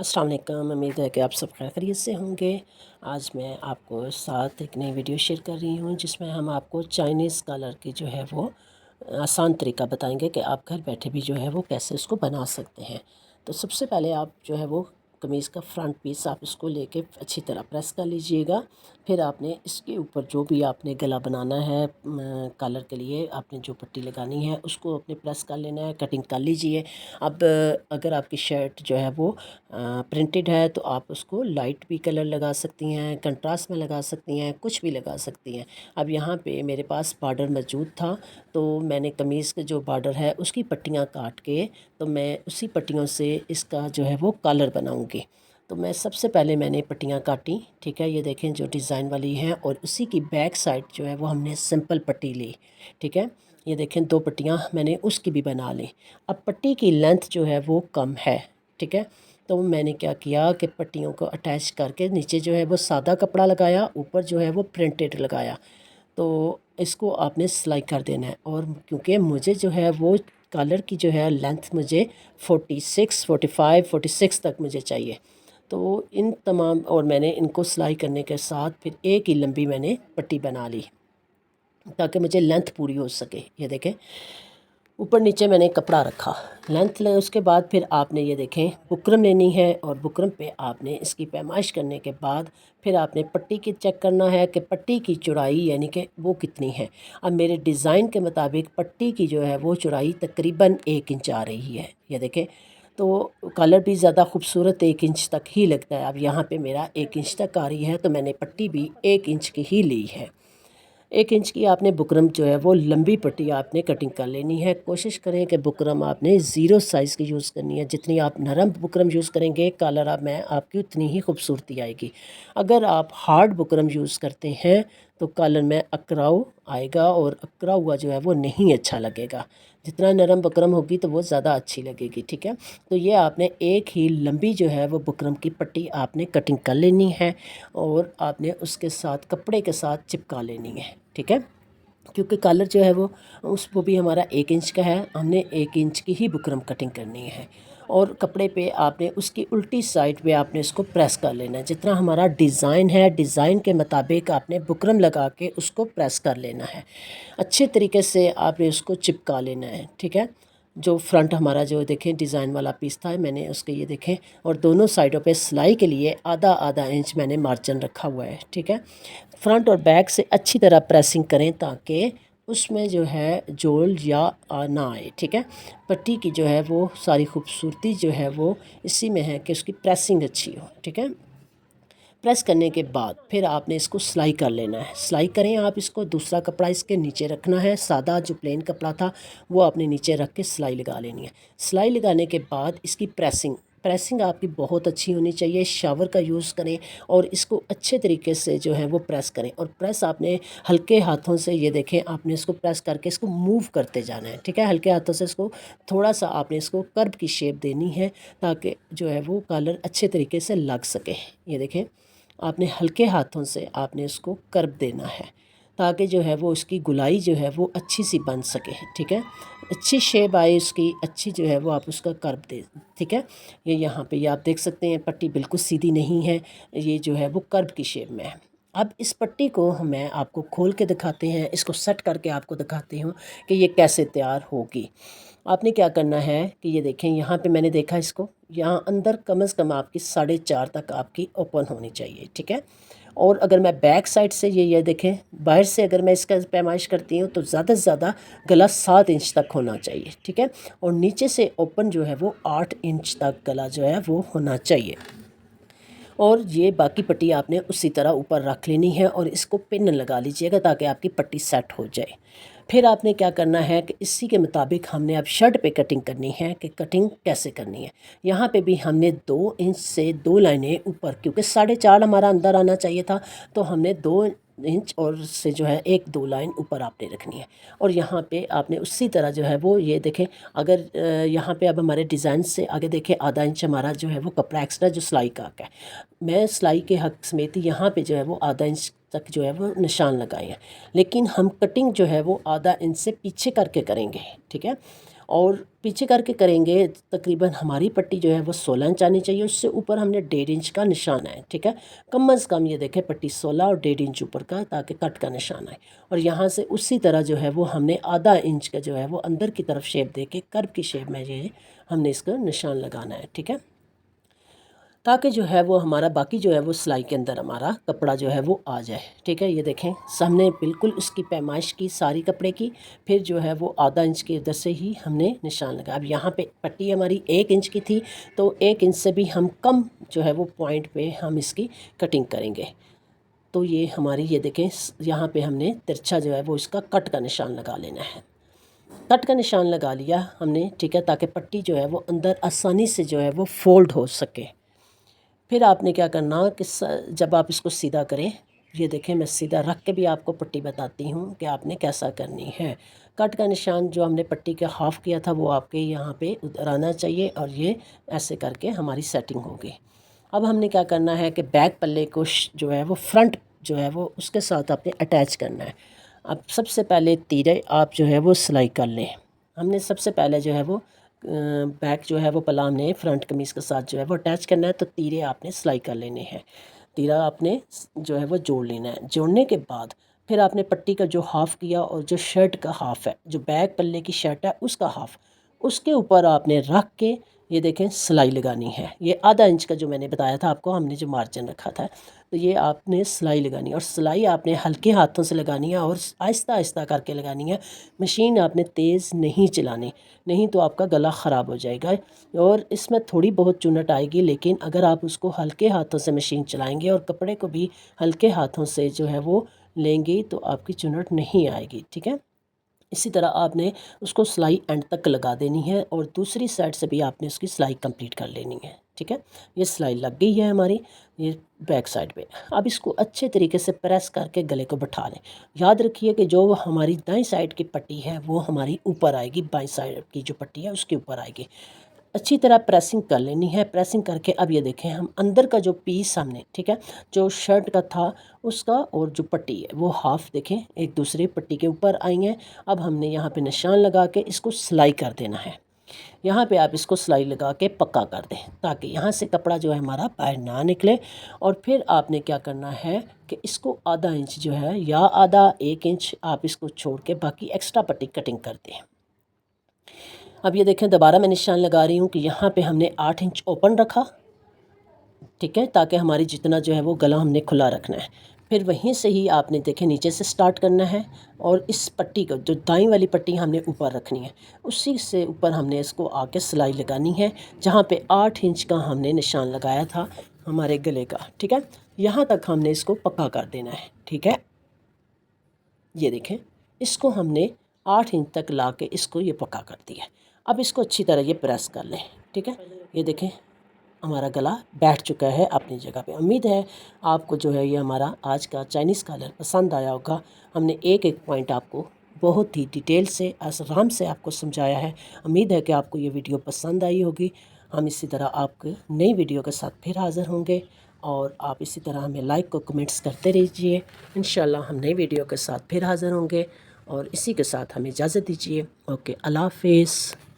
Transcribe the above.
अस्सलाम वालेकुम। उम्मीद है कि आप सब खैरियत से होंगे। आज मैं आपको साथ एक नई वीडियो शेयर कर रही हूँ जिसमें हम आपको चाइनीज़ कलर की जो है वो आसान तरीका बताएंगे कि आप घर बैठे भी जो है वो कैसे इसको बना सकते हैं। तो सबसे पहले आप जो है वो कमीज़ का फ्रंट पीस आप इसको लेके अच्छी तरह प्रेस कर लीजिएगा। फिर आपने इसके ऊपर जो भी आपने गला बनाना है कलर के लिए आपने जो पट्टी लगानी है उसको अपने प्रेस कर लेना है, कटिंग कर लीजिए। अब अगर आपकी शर्ट जो है वो प्रिंटेड है तो आप उसको लाइट भी कलर लगा सकती हैं, कंट्रास्ट में लगा सकती हैं, कुछ भी लगा सकती हैं। अब यहाँ पे मेरे पास बॉर्डर मौजूद था तो मैंने कमीज़ के जो बॉर्डर है उसकी पट्टियाँ काट के तो मैं उसी पट्टियों से इसका जो है वो कलर बनाऊँगी। तो मैं सबसे पहले मैंने पट्टियाँ काटी, ठीक है, ये देखें जो डिज़ाइन वाली हैं, और उसी की बैक साइड जो है वो हमने सिंपल पट्टी ली, ठीक है। ये देखें 2 पट्टियाँ मैंने उसकी भी बना ली। अब पट्टी की लेंथ जो है वो कम है, ठीक है। तो मैंने क्या किया कि पट्टियों को अटैच करके नीचे जो है वो सादा कपड़ा लगाया, ऊपर जो है वो प्रिंटेड लगाया। तो इसको आपने सिलाई कर देना है। और क्योंकि मुझे जो है वो कलर की जो है लेंथ मुझे 46, 45, 46 तक मुझे चाहिए। तो इन तमाम और मैंने इनको सिलाई करने के साथ फिर एक ही लंबी मैंने पट्टी बना ली ताकि मुझे लेंथ पूरी हो सके। ये देखें ऊपर नीचे मैंने कपड़ा रखा, लेंथ ले, उसके बाद फिर आपने ये देखें बुकरम लेनी है और बुकरम पे आपने इसकी पैमाइश करने के बाद फिर आपने पट्टी की चेक करना है कि पट्टी की चौड़ाई यानी कि वो कितनी है। अब मेरे डिज़ाइन के मुताबिक पट्टी की जो है वो चौड़ाई तकरीबन 1 इंच आ रही है। ये देखें तो कलर भी ज़्यादा खूबसूरत 1 इंच तक ही लगता है। अब यहाँ पे मेरा 1 इंच तक आ रही है तो मैंने पट्टी भी 1 इंच की ही ली है। 1 इंच की आपने बुकरम जो है वो लंबी पट्टी आपने कटिंग कर लेनी है। कोशिश करें कि बुकरम आपने ज़ीरो साइज़ की यूज़ करनी है। जितनी आप नरम बुकरम यूज़ करेंगे कलर आप में आपकी उतनी ही खूबसूरती आएगी। अगर आप हार्ड बुकरम यूज़ करते हैं तो कलर में अकराव आएगा और अकरा हुआ जो है वो नहीं अच्छा लगेगा। जितना नरम बुकरम होगी तो वो ज़्यादा अच्छी लगेगी, ठीक है। तो ये आपने एक ही लंबी जो है वो बुकरम की पट्टी आपने कटिंग कर लेनी है और आपने उसके साथ कपड़े के साथ चिपका लेनी है, ठीक है। क्योंकि कलर जो है वो भी हमारा 1 इंच का है, हमने 1 इंच की ही बुकरम कटिंग करनी है। और कपड़े पे आपने उसकी उल्टी साइड पे आपने इसको प्रेस कर लेना है। जितना हमारा डिज़ाइन है डिज़ाइन के मुताबिक आपने बुकरम लगा के उसको प्रेस कर लेना है। अच्छे तरीके से आपने उसको चिपका लेना है, ठीक है। जो फ्रंट हमारा जो देखें डिज़ाइन वाला पीस था मैंने उसके ये देखें, और दोनों साइडों पे सिलाई के लिए आधा आधा इंच मैंने मार्जिन रखा हुआ है, ठीक है। फ्रंट और बैक से अच्छी तरह प्रेसिंग करें ताकि उसमें जो है जोड़ या ना आए, ठीक है। पट्टी की जो है वो सारी खूबसूरती जो है वो इसी में है कि उसकी प्रेसिंग अच्छी हो, ठीक है। प्रेस करने के बाद फिर आपने इसको सिलाई कर लेना है। सिलाई करें आप इसको, दूसरा कपड़ा इसके नीचे रखना है, सादा जो प्लेन कपड़ा था वो आपने नीचे रख के सिलाई लगा लेनी है। सिलाई लगाने के बाद इसकी प्रेसिंग प्रेसिंग आपकी बहुत अच्छी होनी चाहिए। शावर का यूज़ करें और इसको अच्छे तरीके से जो है वो प्रेस करें। और प्रेस आपने हल्के हाथों से, ये देखें आपने इसको प्रेस करके इसको मूव करते जाना है, ठीक है। हल्के हाथों से इसको थोड़ा सा आपने इसको कर्व की शेप देनी है ताकि जो है वो कलर अच्छे तरीके से लग सके। ये देखें आपने हल्के हाथों से आपने इसको कर्व देना है ताकि जो है वो उसकी गुलाई जो है वो अच्छी सी बन सके, ठीक है। अच्छी शेप आए उसकी, अच्छी जो है वो आप उसका कर्व दे, ठीक है। ये यहाँ पे ये आप देख सकते हैं पट्टी बिल्कुल सीधी नहीं है, ये जो है वो कर्व की शेप में है। अब इस पट्टी को मैं आपको खोल के दिखाते हैं, इसको सेट करके आपको दिखाती हूँ कि ये कैसे तैयार होगी। आपने क्या करना है कि ये देखें यहाँ पे मैंने देखा इसको, यहाँ अंदर कम से कम आपकी 4.5 तक आपकी ओपन होनी चाहिए, ठीक है। और अगर मैं बैक साइड से ये देखें बाहर से अगर मैं इसका पैमाइश करती हूँ तो ज़्यादा से ज़्यादा गला 7 इंच तक होना चाहिए, ठीक है। और नीचे से ओपन जो है वो 8 इंच तक गला जो है वो होना चाहिए। और ये बाकी पट्टी आपने उसी तरह ऊपर रख लेनी है और इसको पिन लगा लीजिएगा ताकि आपकी पट्टी सेट हो जाए। फिर आपने क्या करना है कि इसी के मुताबिक हमने अब शर्ट पे कटिंग करनी है कि कटिंग कैसे करनी है। यहाँ पे भी हमने 2 इंच से 2 लाइनें ऊपर, क्योंकि 4.5 हमारा अंदर आना चाहिए था तो हमने 2 इंच और से जो है 1-2 लाइन ऊपर आपने रखनी है। और यहाँ पे आपने उसी तरह जो है वो ये देखें, अगर यहाँ पे अब हमारे डिज़ाइन से आगे देखें आधा इंच हमारा जो है वो कपड़ा एक्स्ट्रा जो सिलाई का है, मैं सिलाई के हक समेत यहाँ पे जो है वो आधा इंच तक जो है वो निशान लगाए हैं। लेकिन हम कटिंग जो है वो आधा इंच से पीछे करके करेंगे, ठीक है। और पीछे करके करेंगे। तकरीबन हमारी पट्टी जो है वो 16 इंच आनी चाहिए, उससे ऊपर हमने 1.5 इंच का निशान है, ठीक है। कम अज़ कम ये देखें पट्टी 16 और 1.5 इंच ऊपर का, ताकि कट का निशान आए। और यहाँ से उसी तरह जो है वो हमने आधा इंच का जो है वो अंदर की तरफ शेप दे के कर्व की शेप में ये हमने इसका निशान लगाना है, ठीक है, ताकि जो है वो हमारा बाकी जो है वो सिलाई के अंदर हमारा कपड़ा जो है वो आ जाए, ठीक है। ये देखें हमने बिल्कुल उसकी पैमाइश की सारी कपड़े की, फिर जो है वो आधा इंच के इधर से ही हमने निशान लगाया। अब यहाँ पे पट्टी हमारी 1 इंच की थी, तो 1 इंच से भी हम कम जो है वो पॉइंट पे हम इसकी कटिंग करेंगे। तो ये हमारी ये देखें यहाँ पे हमने तिरछा जो है वो इसका कट का निशान लगा लेना है। कट का निशान लगा लिया हमने, ठीक है, ताकि पट्टी जो है वो अंदर आसानी से जो है वो फोल्ड हो सके। फिर आपने क्या करना कि जब आप इसको सीधा करें, ये देखें मैं सीधा रख के भी आपको पट्टी बताती हूँ कि आपने कैसा करनी है। कट का निशान जो हमने पट्टी का हाफ़ किया था वो आपके यहाँ पे उधर आना चाहिए, और ये ऐसे करके हमारी सेटिंग होगी। अब हमने क्या करना है कि बैक पल्ले को जो है वो फ्रंट जो है वो उसके साथ आपने अटैच करना है। अब सबसे पहले तीरे आप जो है वो सिलाई कर लें। हमने सबसे पहले जो है वो बैक जो है वो पल्ला हमने फ्रंट कमीज़ के साथ जो है वो अटैच करना है, तो तीरे आपने सिलाई कर लेने हैं। तीरा आपने जो है वो जोड़ लेना है। जोड़ने के बाद फिर आपने पट्टी का जो हाफ़ किया और जो शर्ट का हाफ़ है, जो बैक पल्ले की शर्ट है उसका हाफ़, उसके ऊपर आपने रख के ये देखें सिलाई लगानी है। ये आधा इंच का जो मैंने बताया था आपको, हमने जो मार्जिन रखा था, तो ये आपने सिलाई लगानी है। और सिलाई आपने हल्के हाथों से लगानी है और आहिस्ता आहिस्ता करके लगानी है। मशीन आपने तेज़ नहीं चलानी, नहीं तो आपका गला ख़राब हो जाएगा। और इसमें थोड़ी बहुत चुनट आएगी, लेकिन अगर आप उसको हल्के हाथों से मशीन चलाएँगे और कपड़े को भी हल्के हाथों से जो है वो लेंगे, तो आपकी चुनट नहीं आएगी, ठीक है। इसी तरह आपने उसको सिलाई एंड तक लगा देनी है, और दूसरी साइड से भी आपने उसकी सिलाई कंप्लीट कर लेनी है, ठीक है। ये सिलाई लग गई है हमारी ये बैक साइड पे। अब इसको अच्छे तरीके से प्रेस करके गले को बैठा लें। याद रखिए कि जो हमारी दाईं साइड की पट्टी है वो हमारी ऊपर आएगी, बाईं साइड की जो पट्टी है उसके ऊपर आएगी। अच्छी तरह प्रेसिंग कर लेनी है। प्रेसिंग करके अब ये देखें हम अंदर का जो पीस हमने, ठीक है, जो शर्ट का था उसका और जो पट्टी है वो हाफ़ देखें एक दूसरे पट्टी के ऊपर आई हैं। अब हमने यहाँ पे निशान लगा के इसको सिलाई कर देना है। यहाँ पे आप इसको सिलाई लगा के पक्का कर दें, ताकि यहाँ से कपड़ा जो है हमारा बाहर ना निकले। और फिर आपने क्या करना है कि इसको आधा इंच जो है या आधा 1 इंच आप इसको छोड़ के बाकी एक्स्ट्रा पट्टी कटिंग कर दें। अब ये देखें दोबारा मैं निशान लगा रही हूँ कि यहाँ पे हमने 8 इंच ओपन रखा, ठीक है, ताकि हमारी जितना जो है वो गला हमने खुला रखना है। फिर वहीं से ही आपने देखें नीचे से स्टार्ट करना है, और इस पट्टी को जो दाईं वाली पट्टी हमने ऊपर रखनी है, उसी से ऊपर हमने इसको आके सिलाई लगानी है, जहाँ पे 8 इंच का हमने निशान लगाया था हमारे गले का, ठीक है। यहाँ तक हमने इसको पक्का कर देना है, ठीक है। ये देखें इसको हमने 8 इंच तक ला के इसको ये पक्का कर दिया। अब इसको अच्छी तरह ये प्रेस कर लें, ठीक है। ये देखें हमारा गला बैठ चुका है अपनी जगह पे। उम्मीद है आपको जो है ये हमारा आज का चाइनीज़ कॉलर पसंद आया होगा। हमने एक एक पॉइंट आपको बहुत ही डिटेल से आराम से आपको समझाया है। उम्मीद है कि आपको ये वीडियो पसंद आई होगी। हम इसी तरह आपके नई वीडियो के साथ फिर हाज़िर होंगे, और आप इसी तरह हमें लाइक को कमेंट्स करते रहिए। इंशाल्लाह हम नई वीडियो के साथ फिर हाज़िर होंगे, और इसी के साथ हमें इजाज़त दीजिए। ओके, अल्लाह हाफ़िज़।